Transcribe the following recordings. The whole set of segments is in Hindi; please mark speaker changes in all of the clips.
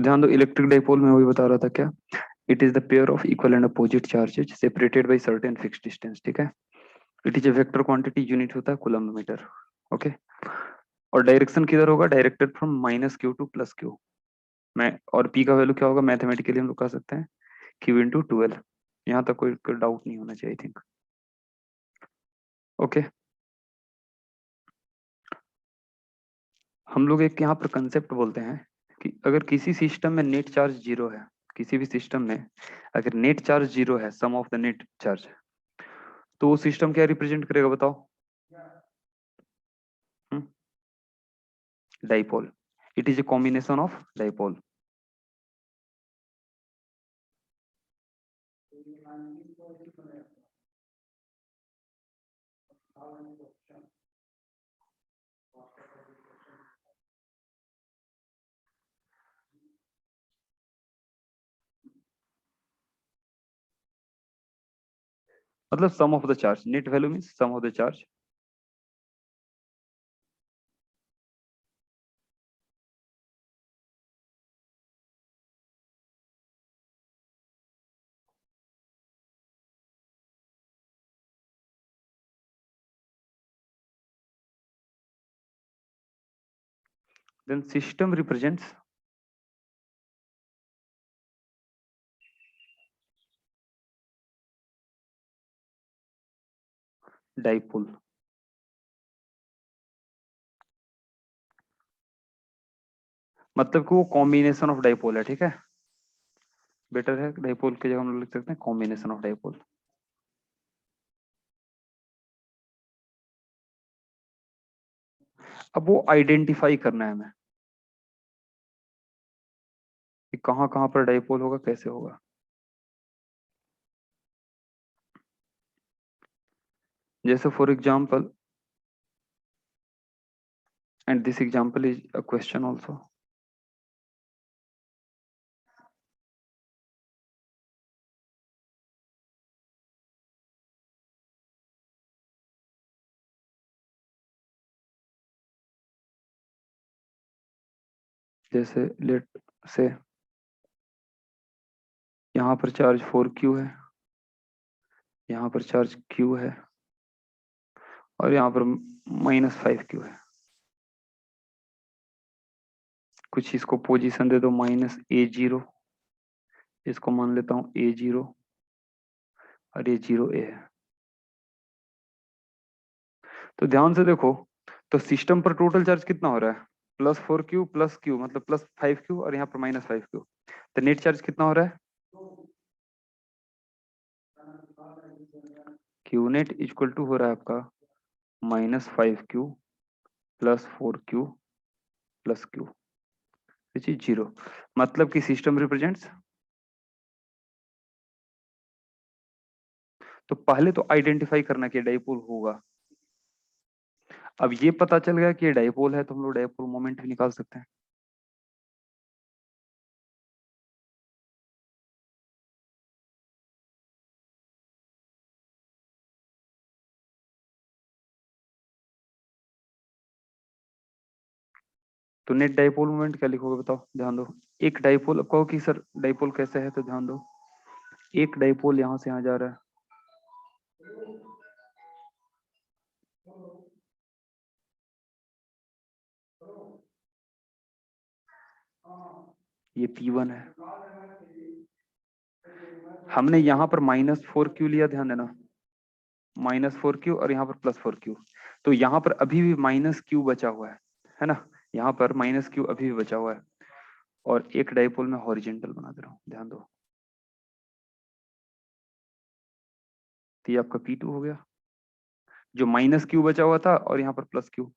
Speaker 1: ध्यान दो, इलेक्ट्रिक डाइपोल में वही बता रहा था क्या, it is the pair of equal and opposite charges separated by certain fixed distance, ठीक है। It is a vector quantity, unit होता है कूलम्ब मीटर, ओके। और डायरेक्शन किधर होगा, directed from minus Q two plus Q. मैं और पी का वैल्यू क्या होगा, मैथमेटिकली हम लोग कह सकते हैं क्यू इंटू 12। यहाँ तक कोई डाउट नहीं होना चाहिए, आई थिंक, ओके। हम लोग एक यहाँ पर कंसेप्ट बोलते हैं कि अगर किसी सिस्टम में नेट चार्ज जीरो है, किसी भी सिस्टम में अगर नेट चार्ज जीरो है, sum of the net charge, तो वो सिस्टम क्या रिप्रेजेंट करेगा बताओ, dipole. It is a combination of dipole. मतलब sum of the charge, net value means sum of the charge. Then system represents dipole. मतलब कि वो कॉम्बिनेशन ऑफ डाइपोल है, ठीक है। बेटर है, डाइपोल की जगह हम लोग लिख सकते हैं कॉम्बिनेशन ऑफ डाइपोल। अब वो आइडेंटिफाई करना है हमें कि कहाँ कहाँ पर डाइपोल होगा, कैसे होगा। जैसे for example, and this example is a question also. जैसे लेट से यहाँ पर चार्ज 4Q है, यहाँ पर चार्ज Q है, और यहाँ पर -5Q है। कुछ इसको पोजीशन दे दो -A0, इसको मान लेता हूँ A0, और ये 0A है। तो ध्यान से देखो, तो सिस्टम पर टोटल चार्ज कितना हो रहा है, +4Q प्लस Q, मतलब +5Q, और यहाँ पर -5Q। तो नेट चार्ज कितना हो रहा है, Q नेट इक्वल टू हो रहा है आपका -5Q plus 4Q plus Q, which is 0। मतलब कि सिस्टम रिप्रेजेंट्स, तो पहले तो आइडेंटिफाई करना कि डाइपोल होगा। अब ये पता चल गया कि ये डाइपोल है, तो हम लोग डाइपोल मोमेंट भी निकाल सकते हैं। तो नेट डाइपोल मोमेंट क्या लिखोगे बताओ, ध्यान दो। एक डाइपोल, कहो कि सर डाइपोल कैसे है, तो ध्यान दो, एक डाइपोल यहां से यहां जा रहा है, ये P1 है। हमने यहाँ पर -4Q लिया, ध्यान देना, -4Q, और यहाँ पर +4Q। तो यहाँ पर अभी भी -Q बचा हुआ है ना, यहाँ पर -Q अभी भी बचा हुआ है। और एक डाइपोल में हॉरिजेंटल बना दे रहा हूँ, ध्यान दो। तो ये आपका P2 हो गया, जो -Q बचा हुआ था, और यहाँ पर +Q।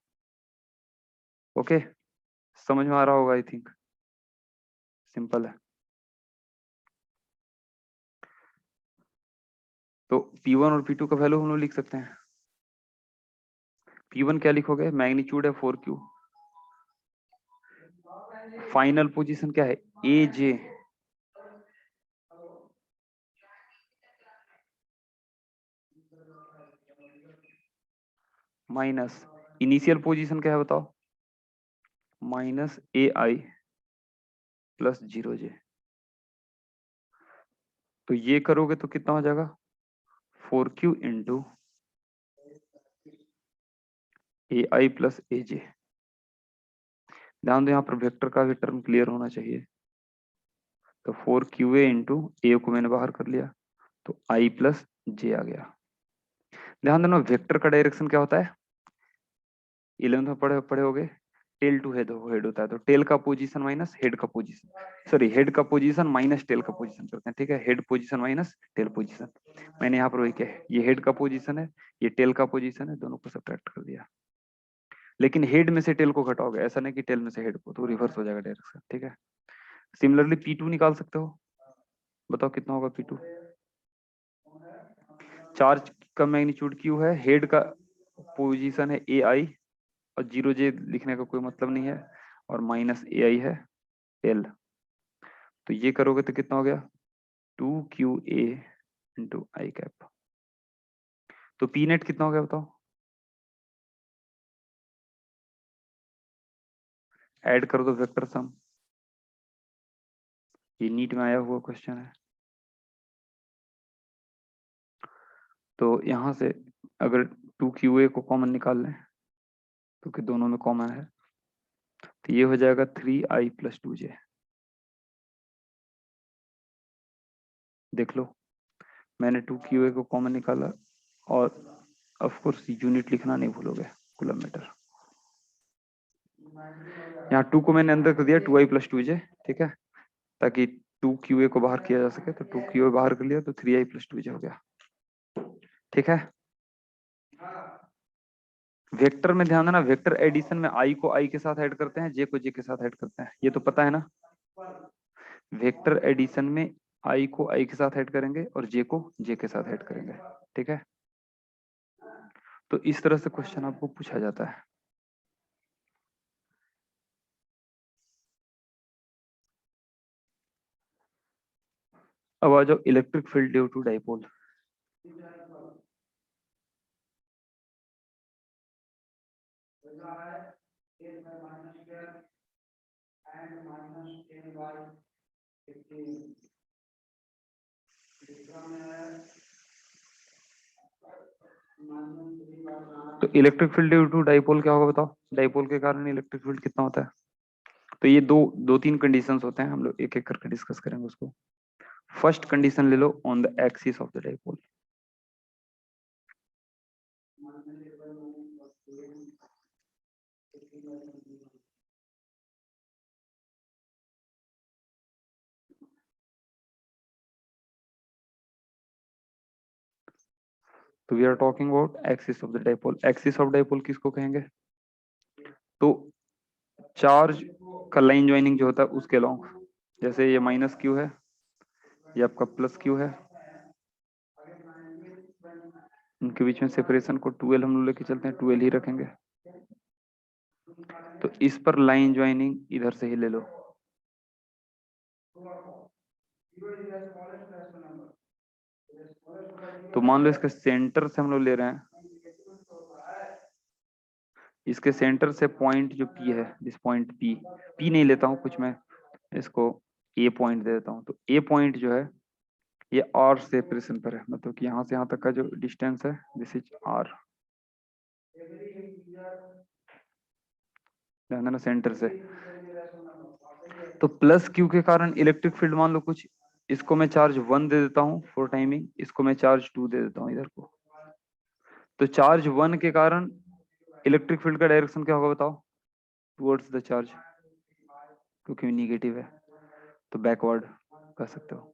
Speaker 1: ओके, समझ में आ रहा होगा, आई थिंक सिंपल है। तो P1 और P2 का वैल्यू हम लोग लिख सकते हैं। P1 क्या लिखोगे, मैग्नीट्यूड है 4Q, फाइनल पोजीशन क्या है AJ, माइनस इनिशियल पोजीशन क्या है बताओ, -AI प्लस 0j। तो ये करोगे तो कितना हो जाएगा 4q into ai plus aj। ध्यान दो यहाँ पर वेक्टर का भी टर्म क्लियर होना चाहिए। तो 4qa इंटू ए को मैंने बाहर कर लिया तो i प्लस जे आ गया। ध्यान देना वेक्टर का डायरेक्शन क्या होता है 11th में पढ़े पढ़े होगे टेल टू हेड हेड होता है। तो टेल का पोजीशन माइनस हेड का पोजीशन, सॉरी हेड का पोजीशन माइनस टेल का पोजीशन करते हैं, ठीक है। Head position minus tell position. मैंने यहाँ पर वही किया है, ये हेड का पोजीशन है, ये टेल का पोजीशन है, दोनों को सब्ट्रैक्ट कर दिया। लेकिन हेड में से टेल को घटाओगे, ऐसा नहीं कि टेल में से हेड को, तो रिवर्स हो जाएगा डायरेक्शन, ठीक है। सिमिलरली P2 निकाल सकते हो, बताओ कितना होगा P2। चार्ज का मैग्नीट्यूड Q है, हेड का पोजीशन है AI और 0j लिखने का कोई मतलब नहीं है, और माइनस AI है L। तो ये करोगे तो कितना हो गया 2QA इंटू आई कैप। तो P नेट कितना हो गया बताओ, ऐड कर दो वेक्टर सम। ये नीट में आया हुआ क्वेश्चन है। तो यहां से अगर 2QA को कॉमन निकाल लें क्योंकि दोनों में कॉमन है, तो ये हो जाएगा 3i प्लस 2j। देख लो मैंने 2QA को कॉमन निकाला, और ऑफ कोर्स यूनिट लिखना नहीं भूलोगे, कूलम मीटर। यहाँ 2 को मैंने अंदर कर दिया 2i प्लस 2j, ठीक है, ताकि 2QA को बाहर किया जा सके। तो 2QA बाहर कर लिया तो 3i प्लस 2j हो गया, ठीक है। वेक्टर में ध्यान देना, वेक्टर एडिशन में i को i के साथ ऐड करते हैं, j को j के साथ ऐड करते हैं, ये तो पता है ना। वेक्टर एडिशन में i को i के साथ ऐड करेंगे और j को j के साथ ऐड करेंगे, ठीक है। तो इस तरह से क्वेश्चन आपको पूछा जाता है। अब आ जाओ electric field due to dipole. तो electric field due to dipole क्या होगा बताओ, डाइपोल के कारण इलेक्ट्रिक फील्ड कितना होता है। तो ये दो दो तीन कंडीशंस होते हैं, हम लोग एक एक करके डिस्कस करेंगे उसको। फर्स्ट कंडीशन ले लो on the axis of the dipole. तो we are talking about axis of the dipole. Axis of dipole किसको कहेंगे, तो चार्ज का लाइन ज्वाइनिंग जो होता है उसके लॉन्ग, जैसे ये माइनस क्यू है, ये आपका प्लस क्यू है, इनके बीच में सेपरेशन को 2l हम लोग लेके चलते हैं, 2l ही रखेंगे। तो इस पर लाइन ज्वाइनिंग इधर से ही ले लो। तो मान लो इसके सेंटर से हम लोग ले रहे हैं, इसके सेंटर से पॉइंट जो P है, जिस पॉइंट P नहीं लेता हूं कुछ, मैं इसको A पॉइंट दे देता हूं। तो A पॉइंट जो है ये R सेपरेशन पर है, मतलब कि यहाँ से यहाँ तक का जो डिस्टेंस है दिस इज R, ध्यान देना सेंटर से। तो प्लस Q के कारण इलेक्ट्रिक फील्ड मान लो कुछ, इसको मैं चार्ज 1 दे देता हूँ फॉर टाइमिंग, इसको मैं चार्ज 2 दे देता हूँ इधर को। तो चार्ज 1 के कारण इलेक्ट्रिक फील्ड का डायरेक्शन क्या होगा बताओ, टुवर्ड्स द चार्ज, क्योंकि निगेटिव है तो बैकवर्ड कर सकते हो।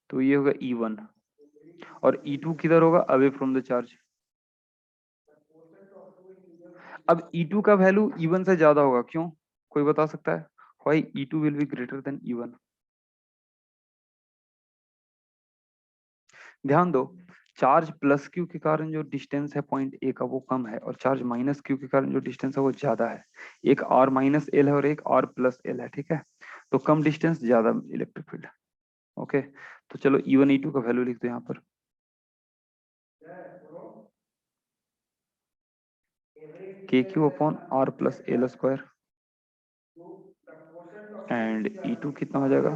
Speaker 1: तो ये होगा E1, और E2 किधर होगा, अवे फ्रॉम द चार्ज। अब E2 का वैल्यू E1 से ज्यादा होगा, क्यों, कोई बता सकता है, why E2 will be greater than E1। ध्यान दो, चार्ज प्लस क्यू के कारण जो डिस्टेंस है पॉइंट ए का वो कम है, और चार्ज माइनस क्यू के कारण जो डिस्टेंस है वो ज्यादा है। एक आर माइनस एल है और एक आर प्लस एल है, ठीक है। तो कम डिस्टेंस ज्यादा इलेक्ट्रिक फील्ड, ओके। तो चलो E1 E2 का वैल्यू लिख दो यहाँ पर। K Q upon R plus L square, and E2 कितना हो जाएगा?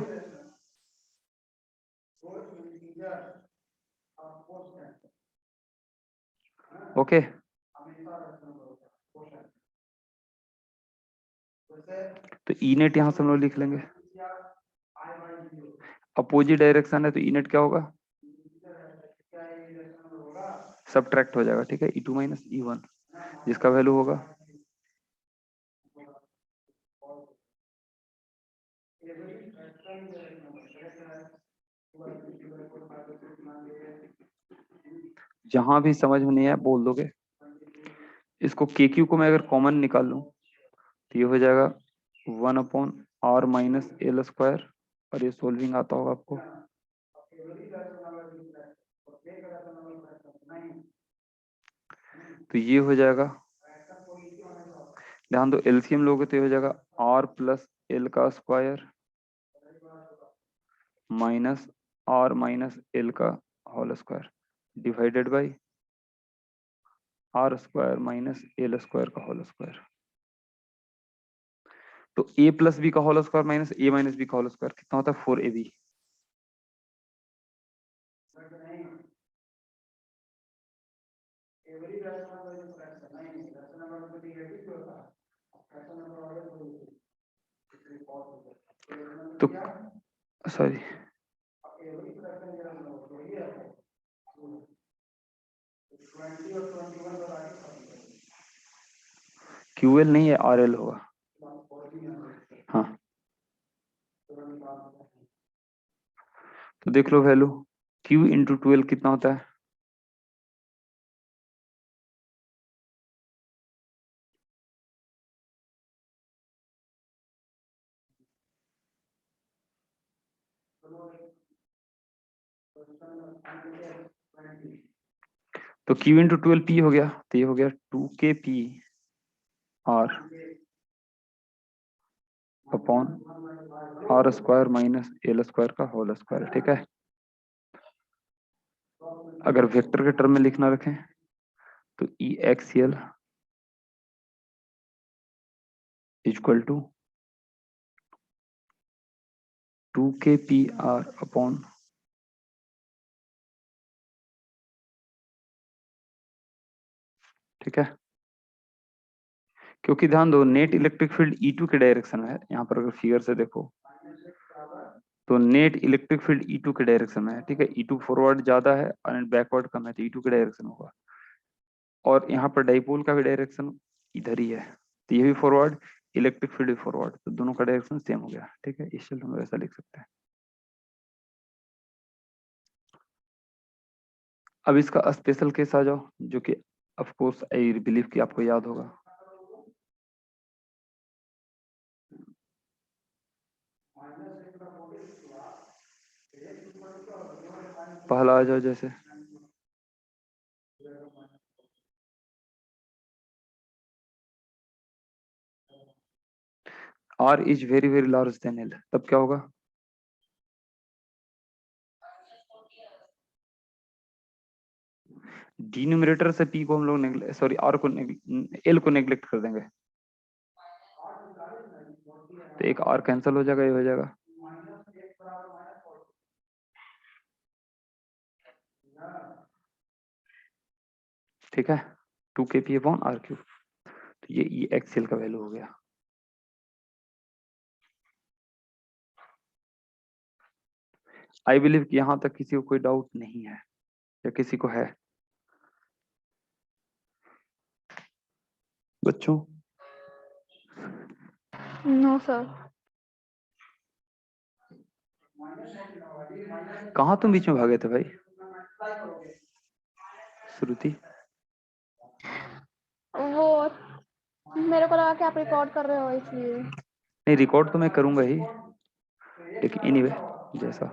Speaker 1: ओके तो ई नेट यहां से हम लोग लिख लेंगे, अपोजिट डायरेक्शन है तो ई नेट क्या होगा? सब्ट्रैक्ट हो जाएगा, ठीक है, E2 माइनस E1 जिसका वैल्यू होगा जहां भी समझ में नहीं आया बोल दोगे। इसको के क्यू को मैं अगर कॉमन निकाल लूं तो ये हो जाएगा 1/r - l², और ये सोल्विंग आता होगा आपको, तो ये हो जाएगा, ध्यान दो एलसीएम लोगे तो ये हो जाएगा r+l² minus r - l² divided by r² - l² तो a+b² माइनस a-b² कितना होता है? 4ab। तो सॉरी QL नहीं है, RL होगा। हाँ तो देख लो वैल्यू, Q इंटू 12 कितना होता है? तो Q इंटू 12 P हो गया, तो ये हो गया 2kP R upon r² minus l² का होल स्क्वायर, ठीक है। अगर वेक्टर के टर्म में लिखना रखें तो EXL equal to 2kPR upon ठीक है, क्योंकि ध्यान दो नेट इलेक्ट्रिक फील्ड E2 के डायरेक्शन में है, यहाँ पर अगर फिगर से देखो तो नेट इलेक्ट्रिक फील्ड E2 के डायरेक्शन में है, ठीक है। E2 फॉरवर्ड ज्यादा है और बैकवर्ड कम है, तो E2 के डायरेक्शन होगा, और यहाँ पर डाइपोल का भी डायरेक्शन इधर ही है, तो ये भी फॉरवर्ड, इलेक्ट्रिक फील्ड भी फॉरवर्ड, तो दोनों का डायरेक्शन सेम हो गया, ठीक है। इसलिए हम लोग ऐसा लिख सकते हैं। अब इसका स्पेशल केस आ जाओ, जो कि ऑफ कोर्स आई बिलीव कि आपको याद होगा। पहला आ जाओ, जैसे R is very very large then L, तब क्या होगा? डिनोमिनेटर से P को हम लोग सॉरी R को L को नेग्लेक्ट कर देंगे, तो एक R कैंसिल हो जाएगा, ये हो जाएगा, ठीक है, 2kP अपॉन R3, तो ये EXL का वैल्यू हो गया। आई बिलीव कि यहाँ तक किसी को कोई डाउट नहीं है, या किसी को है बच्चों?
Speaker 2: No sir.
Speaker 1: कहाँ तुम बीच में भागे थे भाई श्रुति?
Speaker 2: वो मेरे को लगा कि आप रिकॉर्ड कर रहे हो इसलिए।
Speaker 1: नहीं, रिकॉर्ड तो मैं करूंगा ही, लेकिन एनीवे जैसा।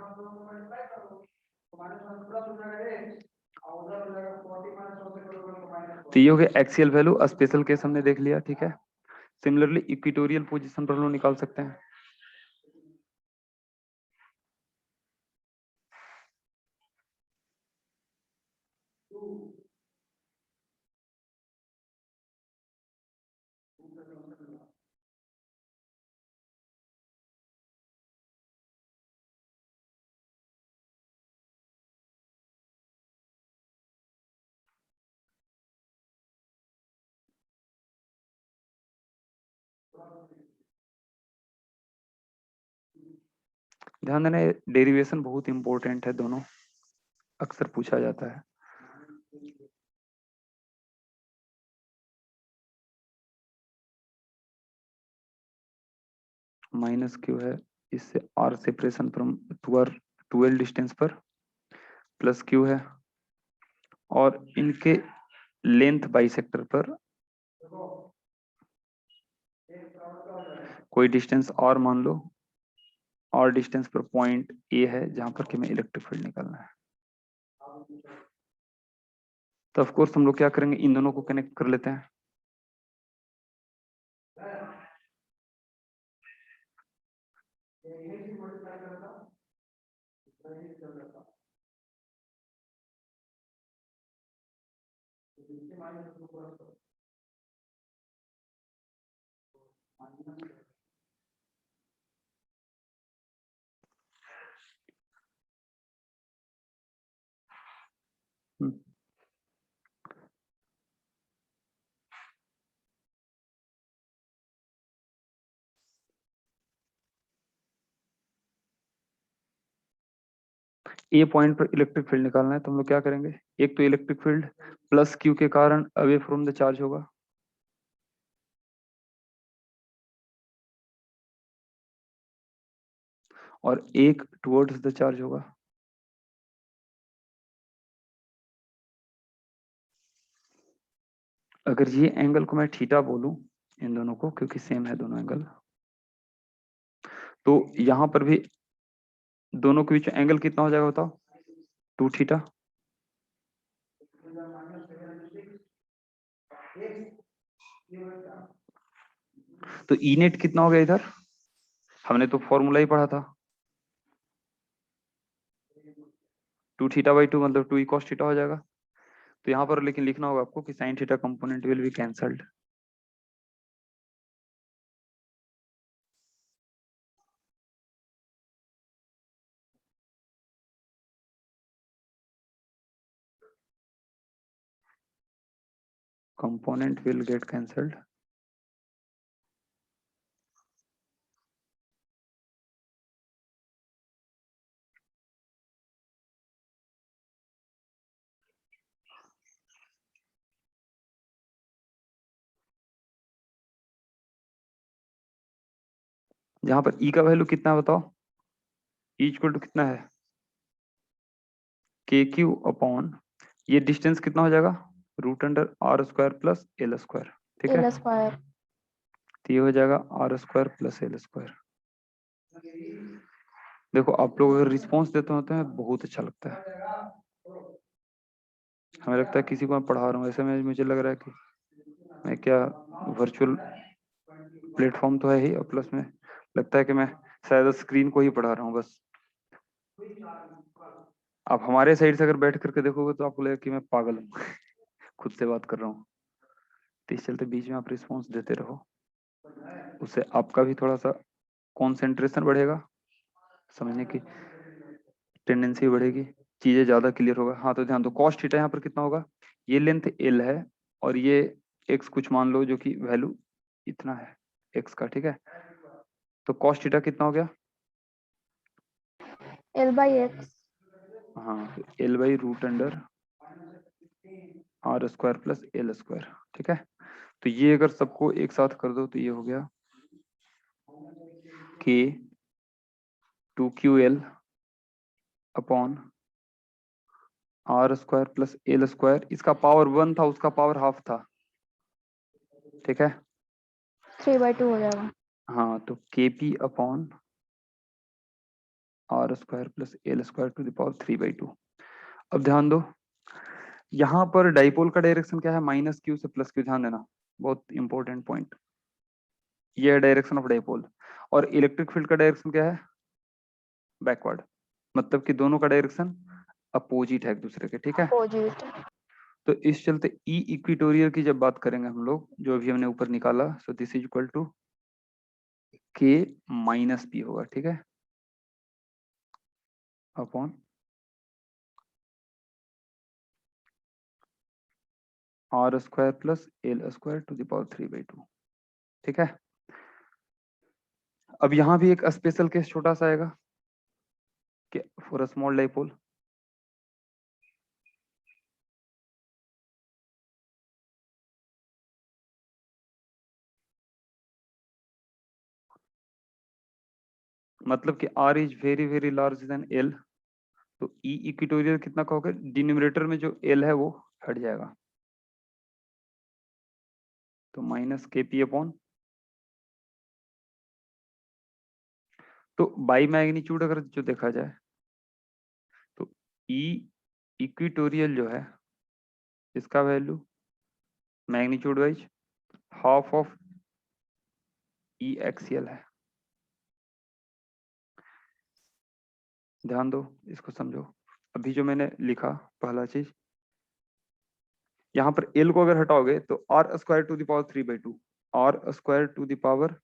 Speaker 1: तो ये हो गया एक्सियल वैल्यू, स्पेशल केस हमने देख लिया, ठीक है। सिमिलरली इक्वेटोरियल पोजीशन पर हम लोग निकाल सकते हैं। ध्यान देना, डेरिवेशन बहुत इंपॉर्टेंट है, दोनों अक्सर पूछा जाता है। माइनस क्यू है, इससे आर सेपरेशन फ्रॉम टूएल डिस्टेंस पर, प्लस क्यू है, और इनके लेंथ बाइसेक्टर पर कोई डिस्टेंस और मान लो, और डिस्टेंस पर पॉइंट ए है जहां पर कि मैं इलेक्ट्रिक फील्ड निकालना है। तो ऑफ कोर्स हम लोग क्या करेंगे, इन दोनों को कनेक्ट कर लेते हैं। हम्म, ए पॉइंट पर इलेक्ट्रिक फील्ड निकालना है, तो हम लोग क्या करेंगे, एक तो इलेक्ट्रिक फील्ड प्लस क्यू के कारण अवे फ्रॉम द चार्ज होगा, और एक टुवर्ड्स द चार्ज होगा। अगर ये एंगल को मैं थीटा बोलूं, इन दोनों को, क्योंकि सेम है दोनों एंगल, तो यहां पर भी दोनों के बीच एंगल कितना हो जाएगा बताओ, 2 थीटा। तो ई नेट कितना हो गया इधर, हमने तो फॉर्मूला ही पढ़ा था, 2 थीटा बाई 2 मतलब 2 ई cos थीटा हो जाएगा। तो यहाँ पर लेकिन लिखना होगा आपको कि sine theta component will be cancelled. Component will get cancelled. जहां पर ई का वैल्यू कितना है बताओ, ई इक्वल टू कितना है, के क्यू अपॉन, ये डिस्टेंस कितना हो जाएगा, root under R square plus L square, ठीक है।
Speaker 2: L square.
Speaker 1: तो ये हो जाएगा R square plus L square. देखो आप लोग अगर रिस्पॉन्स देते होते हैं बहुत अच्छा लगता है, हमें लगता है किसी को मैं पढ़ा रहा हूँ, ऐसे में मुझे लग रहा है कि मैं क्या, वर्चुअल प्लेटफॉर्म तो है ही, और प्लस में लगता है कि मैं शायद स्क्रीन को ही पढ़ा रहा हूँ बस। आप हमारे साइड से अगर बैठ करके देखोगे तो आपको लगेगा कि मैं पागल हूँ खुद से बात कर रहा हूँ। तो इस चलते बीच में आप रिस्पॉन्स देते रहो, उससे आपका भी थोड़ा सा कंसंट्रेशन बढ़ेगा, समझने की टेंडेंसी बढ़ेगी, चीजें ज्यादा क्लियर होगा। हाँ तो ध्यान दो, कॉस्ट थीटा यहाँ पर कितना होगा, ये लेंथ एल है और ये एक्स कुछ मान लो जो कि वैल्यू इतना है एक्स का, ठीक है। तो कॉस्ट थीटा कितना हो गया,
Speaker 2: एल बाई एक्स।
Speaker 1: हाँ तो L by root under R square plus L square, ठीक है। तो ये अगर सबको एक साथ कर दो तो ये हो गया के 2QL upon R square plus L square, इसका पावर 1 था, उसका पावर हाफ था, ठीक है।
Speaker 2: 3/2 हो जाएगा।
Speaker 1: हाँ तो KP upon R square plus L square to the power 3/2। अब ध्यान दो, यहाँ पर डाइपोल का डायरेक्शन क्या है, माइनस क्यू से प्लस क्यू, ध्यान देना बहुत इंपॉर्टेंट पॉइंट, ये है डायरेक्शन ऑफ डाइपोल। और इलेक्ट्रिक फील्ड का डायरेक्शन क्या है, बैकवर्ड, मतलब कि दोनों का डायरेक्शन अपोजिट है एक दूसरे के, ठीक है।
Speaker 2: अपोजिट।
Speaker 1: तो इस चलते ई इक्विटोरियल की जब बात करेंगे हम लोग, जो अभी हमने ऊपर निकाला, so this is equal to K minus P होगा, ठीक है, upon R square plus L square to the power 3/2, ठीक है। अब यहाँ भी एक स्पेशल केस छोटा सा आएगा, फॉर अ स्मॉल डाइपोल मतलब कि R is very very large then L, तो E इक्विटोरियल कितना का होगा, डिनोमिनेटर में जो L है वो हट जाएगा, तो माइनस KP अपॉन, तो बाई मैग्नीट्यूड अगर जो देखा जाए तो E इक्विटोरियल जो है इसका value magnitude wise half of E axial है। ध्यान दो, इसको समझो। अभी जो मैंने लिखा पहला चीज, यहाँ पर L को अगर हटाओगे तो R square to the power 3/2, R square to the power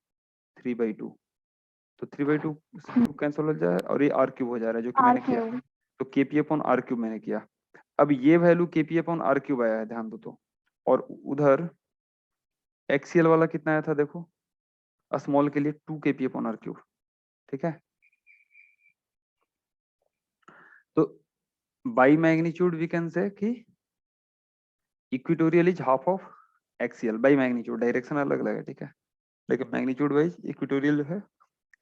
Speaker 1: 3/2, तो 3/2 कैंसिल हो जाए और ये R क्यूब हो जा रहा है जो कि मैंने किया,
Speaker 2: R3
Speaker 1: तो KP अपॉन R क्यूब मैंने किया। अब ये value KP upon R cube आया है, ध्यान दो तो, और उधर एक्सियल वाला कितना आया था देखो, स्मॉल के लिए 2 KP अपॉन R क्यूब, ठीक है। तो by magnitude V can say कि equatorial is half of axial by magnitude, direction अलग अलग है, ठीक है, लेकिन मैग्नीट्यूड वाइज इक्विटोरियल जो है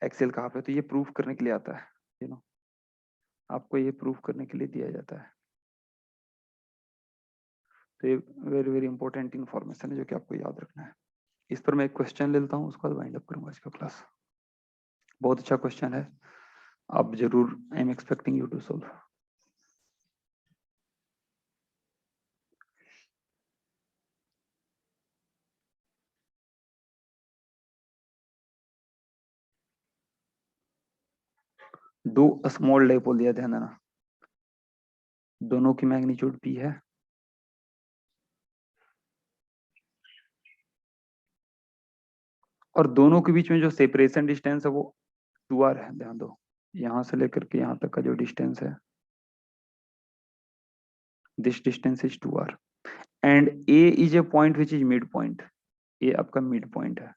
Speaker 1: एक्सियल का हाफ है। तो ये प्रूफ करने के लिए आता है, यू नो, आपको ये प्रूफ करने के लिए दिया जाता है। तो ये वेरी वेरी इंपॉर्टेंट इन्फॉर्मेशन है जो कि आपको याद रखना है। इस पर मैं एक क्वेश्चन ले लेता हूँ, उसके बाद वाइंड अप करूंगा इसका क्लास। बहुत अच्छा क्वेश्चन है, आप जरूर, I am expecting you to solve. दो स्मॉल डाइपोल दिया, ध्यान देना, दोनों की मैग्नीट्यूड P है, और दोनों के बीच में जो सेपरेशन डिस्टेंस है वो 2r है। ध्यान दो, यहां से लेकर के यहां तक का जो डिस्टेंस है, this distance is 2r, and A is a point which is mid point, ये आपका मिड पॉइंट है।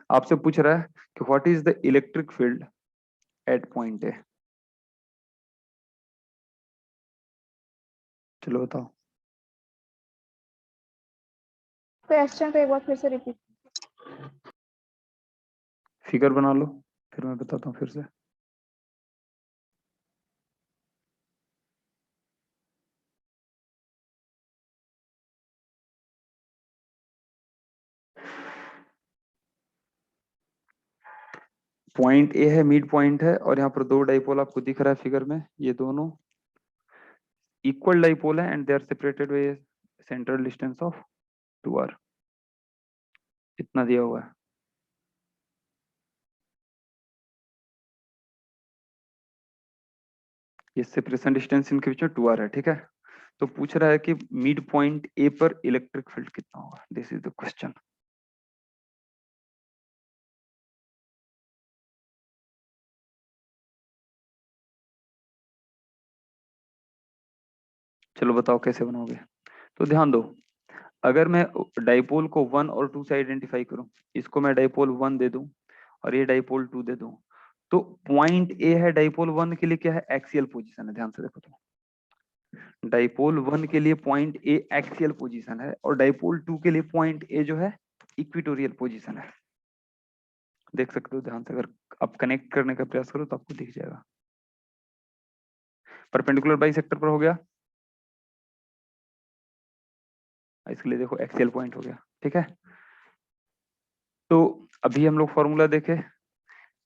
Speaker 1: आपसे पूछ रहा है कि what is the electric field at point A, चलो बताओ।
Speaker 2: क्वेश्चन को एक बार फिर से रिपीट।
Speaker 1: फिगर बना लो, फिर मैं बताता हूँ फिर से। पॉइंट ए है, मिड पॉइंट है, और यहाँ पर दो डाइपोल आपको दिख रहा है फिगर में, ये दोनों इक्वल डाइपोल है and they are separated by central distance of 2r, इतना दिया हुआ है। ये सेपरेशन डिस्टेंस इनके बीच में 2r है, ठीक है। तो पूछ रहा है कि मिड पॉइंट ए पर इलेक्ट्रिक फील्ड कितना होगा, दिस इज द क्वेश्चन। चलो बताओ कैसे बनाओगे। तो ध्यान दो, अगर मैं डाइपोल को 1 और 2 से आइडेंटिफाई करूं, इसको मैं डाइपोल 1 दे दूं और ये डाइपोल 2 दे दूं, तो पॉइंट ए है डाइपोल 1 के लिए क्या है, एक्सियल पोजीशन है। ध्यान से देखो तो, डाइपोल 1 के लिए पॉइंट ए एक्सियल पोजीशन है, और डाइपोल 2 के लिए पॉइंट ए जो है इक्विटोरियल पोजीशन है। देख सकते हो ध्यान से, अगर आप कनेक्ट करने का प्रयास करो तो आपको दिख जाएगा। परपेंडिकुलर बाइसेक्टर पर हो गया, इसके लिए देखो एक्सियल पॉइंट हो गया, ठीक है। तो अभी हम लोग फॉर्मूला देखे,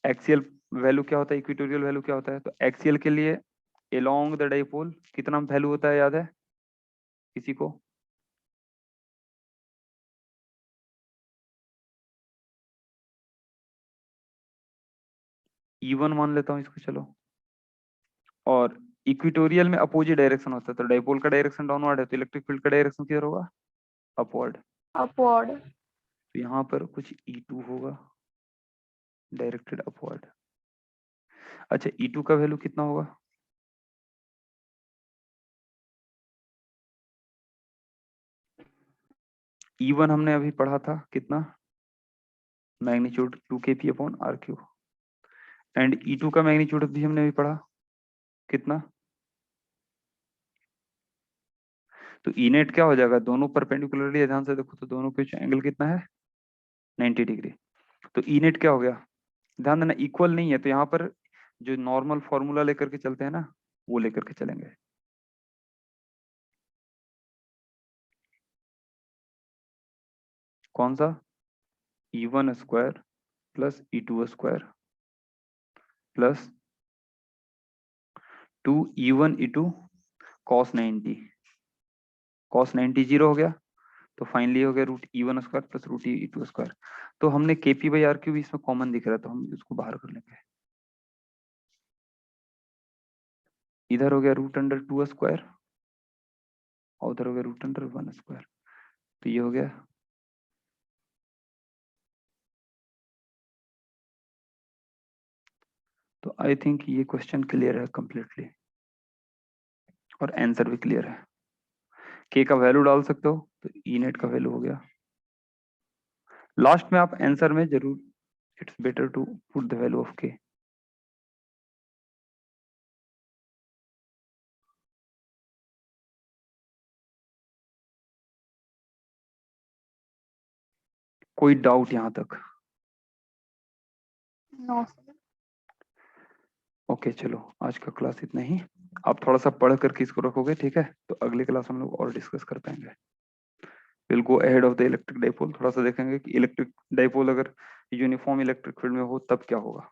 Speaker 1: एक्सियल वैल्यू क्या होता है, इक्विटोरियल वैल्यू क्या होता है। तो एक्सियल के लिए एलोंग द डाइपोल कितना वैल्यू होता है, याद है किसी को? E1 मान लेता हूं इसको, चलो। और इक्विटोरियल में अपोजिट डायरेक्शन होता है, तो डाइपोल का डायरेक्शन डाउनवर्ड है, तो इलेक्ट्रिक फील्ड का डायरेक्शन किधर होगा, अपवर्ड।
Speaker 2: अपवर्ड।
Speaker 1: तो यहाँ पर कुछ E2 होगा, डायरेक्टेड अपवर्ड। अच्छा, E2 का वैल्यू कितना होगा, E1 हमने अभी पढ़ा था कितना, magnitude 2 kp upon r cube, and E2 का मैग्नीट्यूड भी हमने अभी पढ़ा कितना, तो ई नेट क्या हो जाएगा, दोनों परपेंडिकुलरली, ध्यान से देखो तो दोनों के एंगल कितना है 90 डिग्री, तो ई नेट क्या हो गया, ध्यान देना इक्वल नहीं है, तो यहाँ पर जो नॉर्मल फॉर्मूला लेकर के चलते हैं ना वो लेकर के चलेंगे। कौन सा, E1 square plus E2 square plus 2 E1 E2 cos 90, cos 90 zero हो गया, तो फाइनली हो गया root E1 square plus root E2 square. तो हमने KP बाई आर क्यूब इसमें कॉमन दिख रहा है, तो हम इसको बाहर कर लेंगे, इधर हो गया रूट अंडर 2 स्क्वायर और उधर हो गया रूट अंडर 1 स्क्वायर, तो ये हो गया, तो आई थिंक ये क्वेश्चन क्लियर है कंप्लीटली और आंसर भी क्लियर है। के का वैल्यू डाल सकते हो, तो ई नेट का वैल्यू हो गया, लास्ट में आप आंसर में जरूर, it's better to put the value of K. कोई डाउट यहाँ तक?
Speaker 2: नो।
Speaker 1: ओके चलो आज का क्लास इतना ही, आप थोड़ा सा पढ़ करके इसको रखोगे ठीक है, तो अगले क्लास हम लोग और डिस्कस कर पाएंगे। Will go ahead of the electric dipole, थोड़ा सा देखेंगे कि इलेक्ट्रिक डाइपोल अगर यूनिफॉर्म इलेक्ट्रिक फील्ड में हो तब क्या होगा।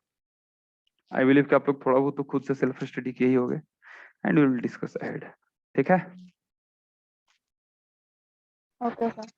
Speaker 1: आई बिलीव कि आप लोग थोड़ा बहुत तो खुद से सेल्फ स्टडी किए ही होगे, एंड विल डिस्कस अहेड, ठीक है।
Speaker 2: Okay sir.